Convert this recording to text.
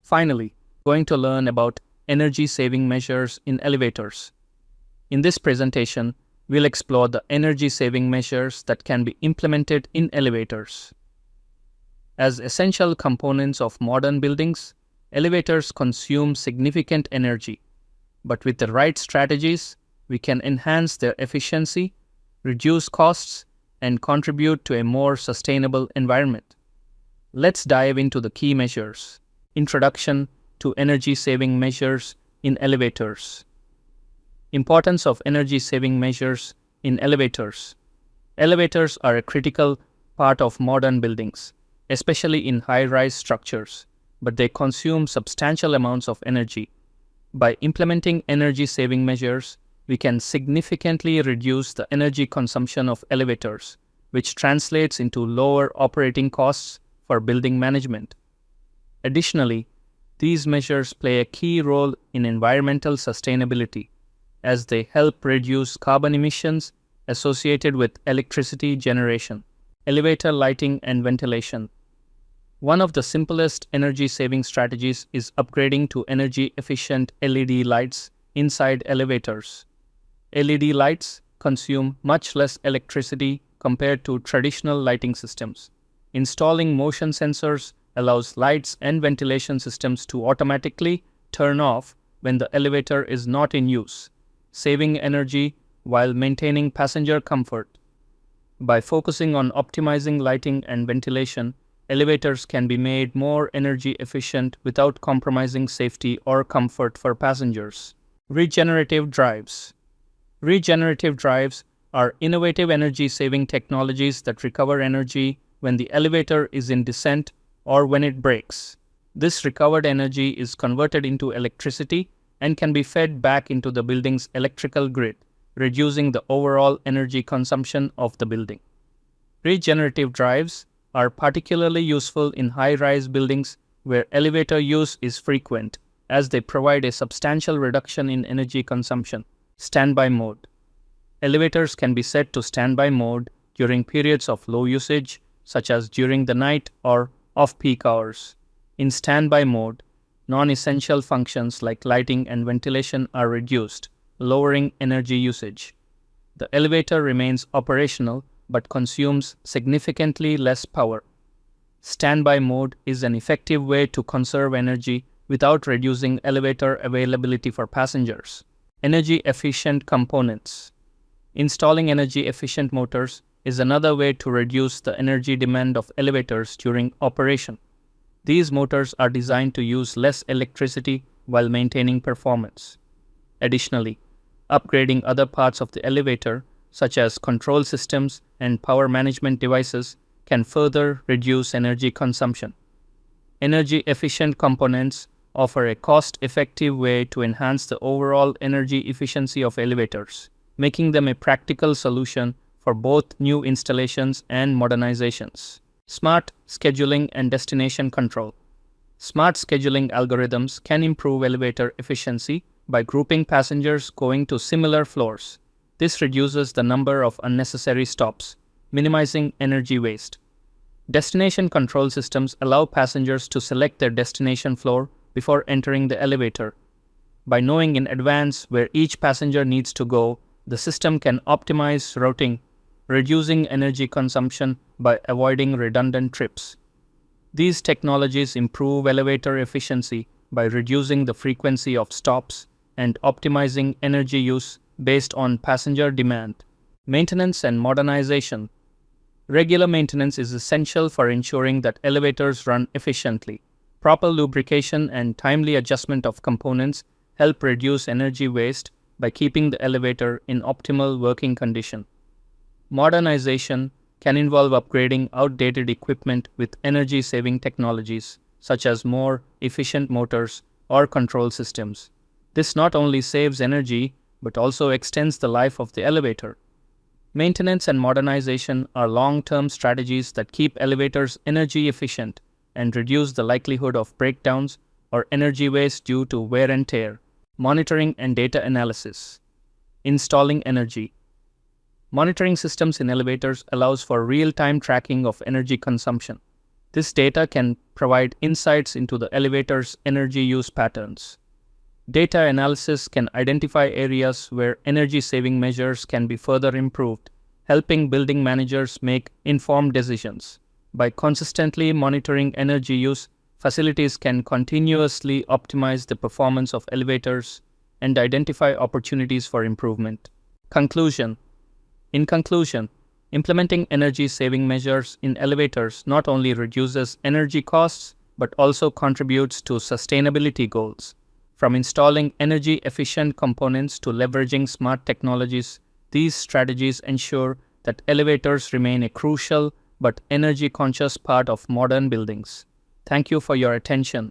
Finally, going to learn about energy-saving measures in elevators. In this presentation, we'll explore the energy-saving measures that can be implemented in elevators. As essential components of modern buildings, elevators consume significant energy, but with the right strategies, we can enhance their efficiency, reduce costs, and contribute to a more sustainable environment. Let's dive into the key measures. Introduction to energy-saving measures in elevators. Importance of energy-saving measures in elevators. Elevators are a critical part of modern buildings, especially in high-rise structures, but they consume substantial amounts of energy. By implementing energy-saving measures, we can significantly reduce the energy consumption of elevators, which translates into lower operating costs for building management. Additionally, these measures play a key role in environmental sustainability, as they help reduce carbon emissions associated with electricity generation. Elevator lighting and ventilation. One of the simplest energy-saving strategies is upgrading to energy-efficient LED lights inside elevators. LED lights consume much less electricity compared to traditional lighting systems. Installing motion sensors allows lights and ventilation systems to automatically turn off when the elevator is not in use, saving energy while maintaining passenger comfort. By focusing on optimizing lighting and ventilation, elevators can be made more energy efficient without compromising safety or comfort for passengers. Regenerative drives. Regenerative drives are innovative energy-saving technologies that recover energy when the elevator is in descent or when it brakes. This recovered energy is converted into electricity and can be fed back into the building's electrical grid, reducing the overall energy consumption of the building. Regenerative drives are particularly useful in high-rise buildings where elevator use is frequent, as they provide a substantial reduction in energy consumption. Standby mode. Elevators can be set to standby mode during periods of low usage, such as during the night or off-peak hours. In standby mode, non-essential functions like lighting and ventilation are reduced, lowering energy usage. The elevator remains operational but consumes significantly less power. Standby mode is an effective way to conserve energy without reducing elevator availability for passengers. Energy-efficient components. Installing energy-efficient motors is another way to reduce the energy demand of elevators during operation. These motors are designed to use less electricity while maintaining performance. Additionally, upgrading other parts of the elevator, such as control systems and power management devices, can further reduce energy consumption. Energy-efficient components offer a cost-effective way to enhance the overall energy efficiency of elevators, making them a practical solution for both new installations and modernizations. Smart scheduling and destination control. Smart scheduling algorithms can improve elevator efficiency by grouping passengers going to similar floors. This reduces the number of unnecessary stops, minimizing energy waste. Destination control systems allow passengers to select their destination floor before entering the elevator. By knowing in advance where each passenger needs to go, the system can optimize routing, reducing energy consumption by avoiding redundant trips. These technologies improve elevator efficiency by reducing the frequency of stops and optimizing energy use based on passenger demand. Maintenance and modernization. Regular maintenance is essential for ensuring that elevators run efficiently. Proper lubrication and timely adjustment of components help reduce energy waste by keeping the elevator in optimal working condition. Modernization can involve upgrading outdated equipment with energy-saving technologies, such as more efficient motors or control systems. This not only saves energy, but also extends the life of the elevator. Maintenance and modernization are long-term strategies that keep elevators energy efficient and reduce the likelihood of breakdowns or energy waste due to wear and tear. Monitoring and data analysis. Installing energy. Monitoring systems in elevators allows for real-time tracking of energy consumption. This data can provide insights into the elevator's energy use patterns. Data analysis can identify areas where energy-saving measures can be further improved, helping building managers make informed decisions. By consistently monitoring energy use, facilities can continuously optimize the performance of elevators and identify opportunities for improvement. Conclusion. In conclusion, implementing energy-saving measures in elevators not only reduces energy costs but also contributes to sustainability goals. From installing energy-efficient components to leveraging smart technologies, these strategies ensure that elevators remain a crucial but energy-conscious part of modern buildings. Thank you for your attention.